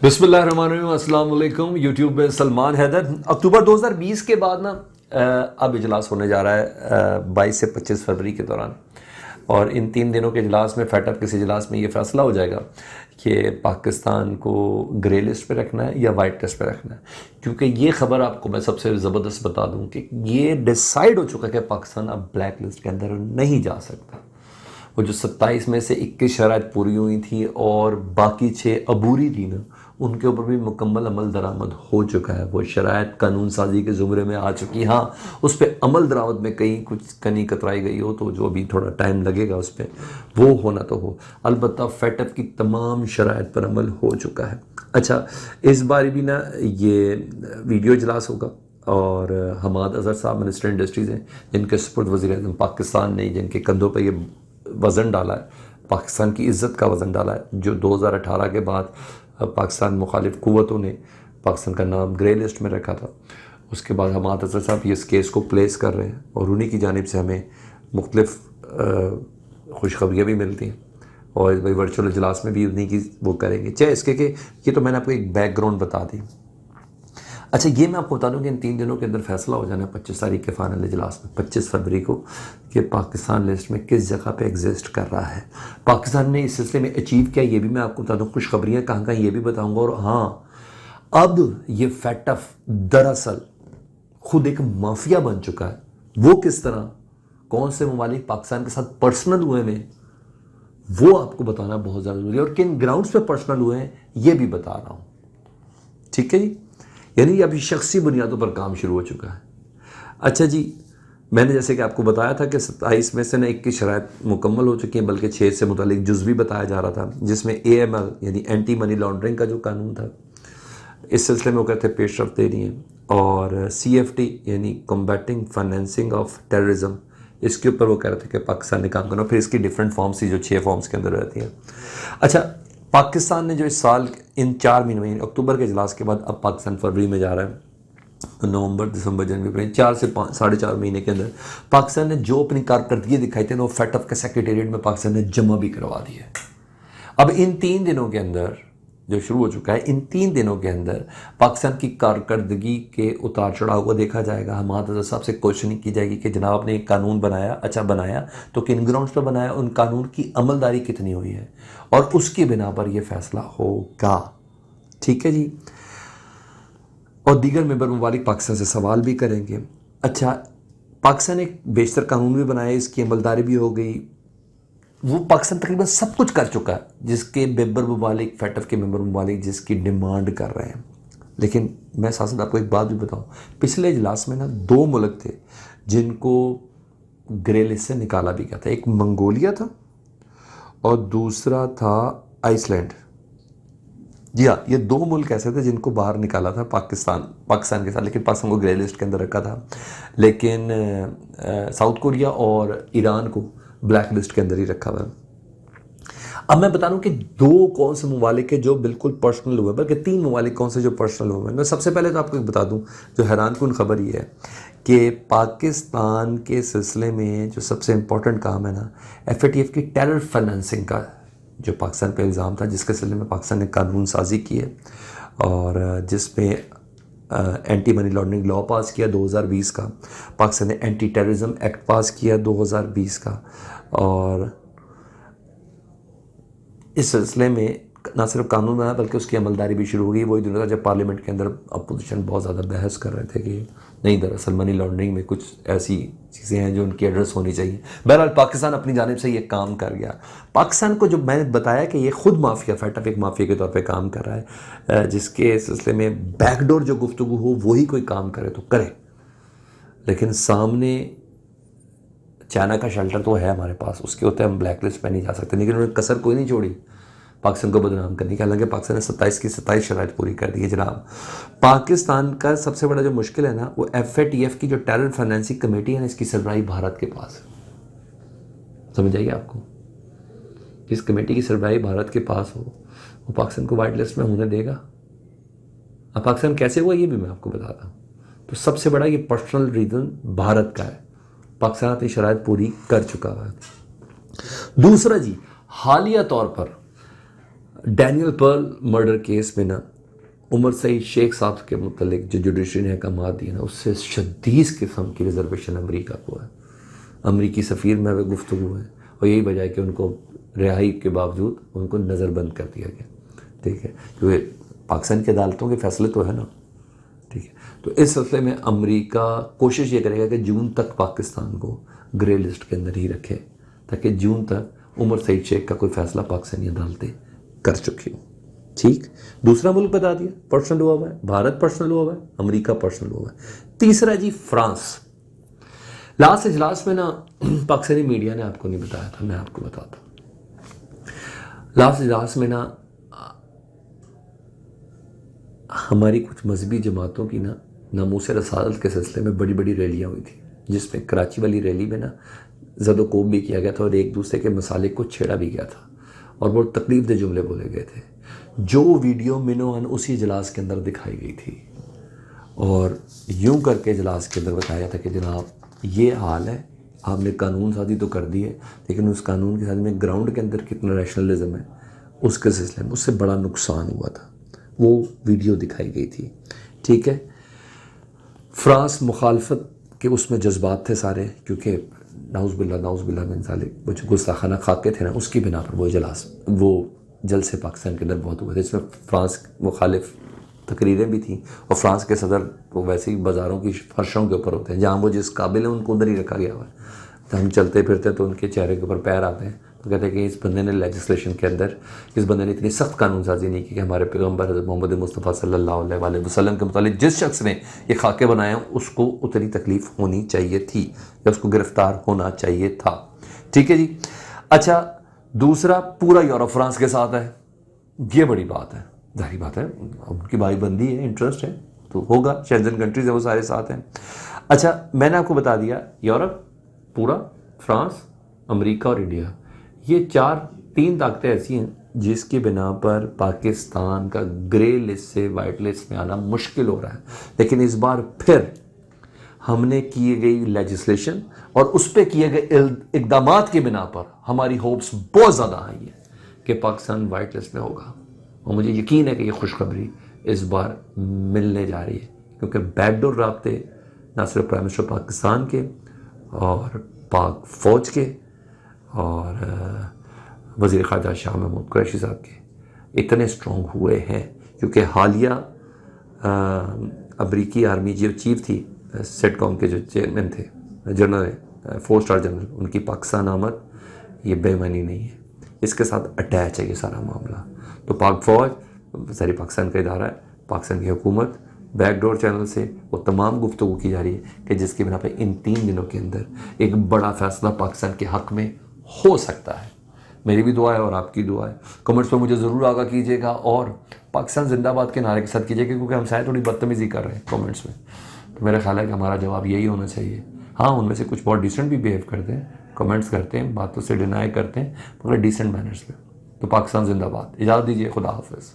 बिस्मिल्लाहिर्रहमानिर्रहीम, अस्सलाम वालेकुम। यूट्यूब पे सलमान हैदर। अक्टूबर 2020 के बाद ना अब इजलास होने जा रहा है 22 से 25 फरवरी के दौरान, और इन 3 दिनों के इजलास में फेटअप किस इजलास में ये फैसला हो जाएगा कि पाकिस्तान को ग्रे लिस्ट पे रखना है या वाइट लिस्ट पे रखना है। क्योंकि ये खबर आपको मैं सबसे ज़बरदस्त बता दूं कि ये डिसाइड हो चुका है कि पाकिस्तान अब ब्लैक लिस्ट के अंदर नहीं जा सकता। वो जो 27 में से 21 शराइत पूरी हुई थी और बाकी 6 अबूरी थी ना, उनके ऊपर भी मुकम्मल अमल दरामद हो चुका है। वो शराइत कानून साजी के ज़ुमरे में आ चुकी। हाँ, उस पर अमल दरामद में कहीं कुछ कनी कतराई गई हो तो जो अभी थोड़ा टाइम लगेगा उस पर वो होना तो हो। अलबत्ता फेटअप की तमाम शराइत पर अमल हो चुका है। अच्छा, इस बार भी ना ये वीडियो इजलास होगा और हमाद अजहर साहब मिनिस्टर इंडस्ट्रीज़ हैं, जिनके सपुर्द वज़ीर-ए-आज़म पाकिस्तान ने, जिनके कंधों पर ये वज़न डाला है, पाकिस्तान की इज़्ज़त का वज़न डाला है। जो 2018 के बाद पाकिस्तान मुखालिफ क़ुव्वतों ने पाकिस्तान का नाम ग्रे लिस्ट में रखा था, उसके बाद हमाद अजहर साहब इस केस को प्लेस कर रहे हैं और उन्हीं की जानिब से हमें मुख्तलिफ़ खुशखबरियाँ भी मिलती हैं और भाई वर्चुअल इजलास में भी उन्हीं की वो करेंगे। चाहे इसके कि ये तो मैंने आपको एक बैकग्राउंड बता दी। अच्छा, ये मैं आपको बता दूं कि इन 3 दिनों के अंदर फैसला हो जाना है 25 तारीख के फाइनल इजलास में, 25 फरवरी को, कि पाकिस्तान लिस्ट में किस जगह पे एग्जिस्ट कर रहा है। पाकिस्तान ने इस सिलसिले में अचीव किया, ये भी मैं आपको बता दूं। खुशखबरियाँ कहाँ कहाँ ये भी बताऊंगा। और हाँ, अब ये फेटअप दरअसल खुद एक माफिया बन चुका है। वो किस तरह, कौन से ममालिक पाकिस्तान के साथ पर्सनल हुए हैं, वो आपको बताना बहुत ज़्यादा जरूरी है, और किन ग्राउंड्स पे पर्सनल हुए हैं ये भी बता रहा हूँ। ठीक है जी, यानी अभी शख्सी बुनियादों पर काम शुरू हो चुका है। अच्छा जी, मैंने जैसे कि आपको बताया था कि 27 में से ना 21 शराइत मुकम्मल हो चुकी हैं, बल्कि 6 से मुतालिक जुज़ भी बताया जा रहा था, जिसमें AML यानी एंटी मनी लॉन्ड्रिंग का जो कानून था, इस सिलसिले में वो कहते पेशरफ दे रही हैं, और CFT यानी कॉम्बैटिंग फाइनेंसिंग ऑफ टेररिज्म, इसके ऊपर वो कह रहे थे कि पाकिस्तान ने काम करना। फिर इसकी डिफरेंट फॉर्म्स थी जो 6 फॉर्म्स के अंदर रहती हैं। अच्छा, पाकिस्तान ने जो इस साल इन 4 महीने, अक्टूबर के इजलास के बाद अब पाकिस्तान फरवरी में जा रहा है, तो नवंबर, दिसंबर, जनवरी, 4 से 4.5 महीने के अंदर पाकिस्तान ने जो अपनी कारकर्दगी दिखाई थी ना, वो फेटअप के सेक्रेटेरिएट में पाकिस्तान ने जमा भी करवा दी है। अब इन 3 दिनों के अंदर जो शुरू हो चुका है, इन 3 दिनों के अंदर पाकिस्तान की कारकर्दगी के उतार चढ़ाव को देखा जाएगा। हमाद अजहर साहब से क्वेश्चनिंग की जाएगी कि जनाब आपने एक कानून बनाया, अच्छा बनाया तो किन ग्राउंड्स पर बनाया, उन कानून की अमलदारी कितनी हुई है, और उसकी बिना पर यह फैसला होगा। ठीक है जी, और दीगर मेंबर ममालिक पाकिस्तान से सवाल भी करेंगे। अच्छा, पाकिस्तान ने एक बेशतर कानून भी बनाया, इसकी अमलदारी भी हो गई। वो पाकिस्तान तकरीबन सब कुछ कर चुका है जिसके मेंबर ममालिक, फेटअप के मेंबर ममालिक जिसकी डिमांड कर रहे हैं। लेकिन मैं साथ साथ आपको एक बात भी बताऊं, पिछले इजलास में ना 2 मुल्क थे जिनको ग्रे लिस्ट से निकाला भी गया था। एक मंगोलिया था और दूसरा था आइसलैंड। जी हाँ, ये 2 मुल्क ऐसे थे जिनको बाहर निकाला था पाकिस्तान के साथ, लेकिन पाकिस्तान को ग्रे लिस्ट के अंदर रखा था। लेकिन साउथ कोरिया और ईरान को ब्लैक लिस्ट के अंदर ही रखा हुआ है। अब मैं बता दूं कि 2 कौन से ममालिक है जो बिल्कुल पर्सनल हुए, बल्कि 3 ममालिक कौन से जो पर्सनल हुए हैं। मैं सबसे पहले तो आपको एक बता दूं, जो हैरानकुन खबर ये है कि पाकिस्तान के सिलसिले में जो सबसे इम्पोर्टेंट काम है ना, FATF की टेरर फाइनेंसिंग का जो पाकिस्तान पे इल्ज़ाम था, जिसके सिलसिले में पाकिस्तान ने कानून साजी की है और जिसमें एंटी मनी लॉन्ड्रिंग लॉ पास किया 2020 का, पाकिस्तान ने एंटी टेररिज्म एक्ट पास किया 2020 का, और इस सिलसिले में ना सिर्फ कानून बना बल्कि उसकी अमलदारी भी शुरू हो गई। वही दिन था जब पार्लियामेंट के अंदर अपोजिशन बहुत ज़्यादा बहस कर रहे थे कि नहीं, दरअसल मनी लॉन्ड्रिंग में कुछ ऐसी चीज़ें हैं जो उनकी एड्रेस होनी चाहिए। बहरहाल पाकिस्तान अपनी जानिब से ये काम कर गया। पाकिस्तान को जो मैंने बताया कि ये खुद माफिया, फेटअप एक माफिया के तौर पे काम कर रहा है, जिसके सिलसिले में बैकडोर जो गुफ्तगू हो वही कोई काम करे तो करे, लेकिन सामने चाइना का शेल्टर तो है हमारे पास, उसके होते हम ब्लैक लिस्ट पर नहीं जा सकते। लेकिन उन्होंने कसर कोई नहीं छोड़ी पाकिस्तान को बदनाम करने की। हालांकि पाकिस्तान ने 27 की 27 शराइत पूरी कर दी है जनाब। पाकिस्तान का सबसे बड़ा जो मुश्किल है ना, वो FATF की जो टेरर फाइनेंसिंग कमेटी है ना, इसकी सरबराही भारत के पास है। समझ आइए आपको, इस कमेटी की सरबराही भारत के पास हो, वो पाकिस्तान को वाइट लिस्ट में होने देगा? अब पाकिस्तान कैसे हुआ ये भी मैं आपको बताता हूँ। तो सबसे बड़ा ये पर्सनल रीज़न भारत का है। पाकिस्तान अपनी शराइत पूरी कर चुका है। दूसरा जी, हालिया तौर पर डैनियल पर्ल मर्डर केस में ना उमर सईद शेख साहब के मुतलिक जो जुडिशरी ने अहकाम दिए ना, उससे शदीद किस्म की रिजर्वेशन अमरीका को है। अमरीकी सफ़ीर में वे गुफ्तगू है और यही वजह है कि उनको रिहाई के बावजूद उनको नज़रबंद कर दिया गया। ठीक है, क्योंकि पाकिस्तान की अदालतों के फैसले तो है ना। ठीक है, तो इस सिलसिले में अमरीका कोशिश ये करेगा कि जून तक पाकिस्तान को ग्रे लिस्ट के अंदर ही रखे, ताकि जून तक उमर सईद शेख का कोई फैसला पाकिस्तानी अदालतें कर चुकी हूँ। ठीक, दूसरा मुल्क बता दिया पर्सनल हुआ है, भारत पर्सनल हुआ है, अमेरिका पर्सनल हुआ है। तीसरा जी फ्रांस। लास्ट इजलास में ना पाकिस्तानी मीडिया ने आपको नहीं बताया था, मैं आपको बताता हूँ। लास्ट इजलास में ना हमारी कुछ मजहबी जमातों की ना नामूस रसालत के सिलसिले में बड़ी बड़ी रैलियाँ हुई थी, जिसमें कराची वाली रैली में ना ज़दोकोब भी किया गया था और एक दूसरे के मसालिक को छेड़ा भी गया था और बहुत तकलीफ दे जुमले बोले गए थे, जो वीडियो मिनोअन उसी इजलास के अंदर दिखाई गई थी। और यूं करके इजलास के अंदर बताया था कि जनाब ये हाल है, आपने कानून साजी तो कर दी है, लेकिन उस कानून के साथ में ग्राउंड के अंदर कितना रैशनलिज्म है उसके सिलसिले में उससे बड़ा नुकसान हुआ था। वो वीडियो दिखाई गई थी। ठीक है, फ्रांस मुखालफत के उसमें जज्बात थे सारे, क्योंकि नाउज़ बिल्ला मिन ज़ालिक वो जो गुस्ताखाना खाके थे ना, उसकी बिना पर वो इजलास वो जलसे पाकिस्तान के अंदर बहुत हुए थे, जिसमें फ्रांस मुखालिफ तकरीरें भी थी। और फ्रांस के सदर तो वैसे ही बाज़ारों की फर्शों के ऊपर होते हैं, जहाँ वो जिस काबिल है उनको उधर ही रखा गया हुआ है। तो हम चलते फिरते तो उनके चेहरे के ऊपर पैर आते हैं, तो कहते हैं कि इस बंदे ने लेजिस्लेशन के अंदर, इस बंदे ने इतनी सख्त कानून साजी नहीं की कि हमारे पैगम्बर हज़रत मोहम्मद मुस्तफ़ा सल्लल्लाहु अलैहि वसल्लम के मुतालिक जिस शख्स ने ये खाके बनाए हैं उसको उतनी तकलीफ़ होनी चाहिए थी या उसको गिरफ्तार होना चाहिए था। ठीक है जी। अच्छा, दूसरा पूरा यूरोप फ्रांस के साथ है, ये बड़ी बात है, जाहिर बात है उनकी भाईबंदी है, इंटरेस्ट है तो होगा, शेंजन कंट्रीज है वो सारे साथ हैं। अच्छा, मैंने आपको बता दिया यूरोप पूरा, फ्रांस, अमेरिका और इंडिया, ये तीन ताकतें ऐसी हैं जिसकी बिना पर पाकिस्तान का ग्रे लिस्ट से वाइट लिस्ट में आना मुश्किल हो रहा है। लेकिन इस बार फिर हमने किए गई लेजिस्लेशन और उस पर किए गए इकदामात की बिना पर हमारी होप्स बहुत ज़्यादा आई है कि पाकिस्तान वाइट लिस्ट में होगा। और मुझे यकीन है कि ये खुशखबरी इस बार मिलने जा रही है, क्योंकि बैकडोर राब्ते ना सिर्फ प्राइम मिनिस्टर पाकिस्तान के और पाक फ़ौज के और वज़ीर ख़ारजा शाह महमूद कुरैशी साहब के इतने स्ट्रॉन्ग हुए हैं, क्योंकि हालिया अमरीकी आर्मी जो चीफ थी, सेटकॉम के जो चेयरमैन थे, जनरल 4 स्टार जनरल, उनकी पाकिस्तान आमद ये बेईमानी नहीं है, इसके साथ अटैच है ये सारा मामला। तो पाक फ़ौज सारी पाकिस्तान का इदारा है, पाकिस्तान की हुकूमत बैकडोर चैनल से वो तमाम गुफ्तगू की जा रही है कि जिसकी बिना पर इन 3 दिनों के अंदर एक बड़ा फैसला पाकिस्तान के हक़ में हो सकता है। मेरी भी दुआ है और आपकी दुआ है। कमेंट्स पर मुझे ज़रूर आगाह कीजिएगा और पाकिस्तान जिंदाबाद के नारे के साथ कीजिएगा, क्योंकि हम शायद थोड़ी बदतमीज़ी कर रहे हैं कमेंट्स में। तो मेरा ख्याल है कि हमारा जवाब यही होना चाहिए। हाँ, उनमें से कुछ बहुत डिसेंट भी बिहेव करते हैं, कमेंट्स करते हैं, बातों से डिनाई करते हैं, मगर डिसेंट मैनर्स में। तो पाकिस्तान जिंदाबाद। इजाज़त दीजिए, खुदा हाफ़िज़।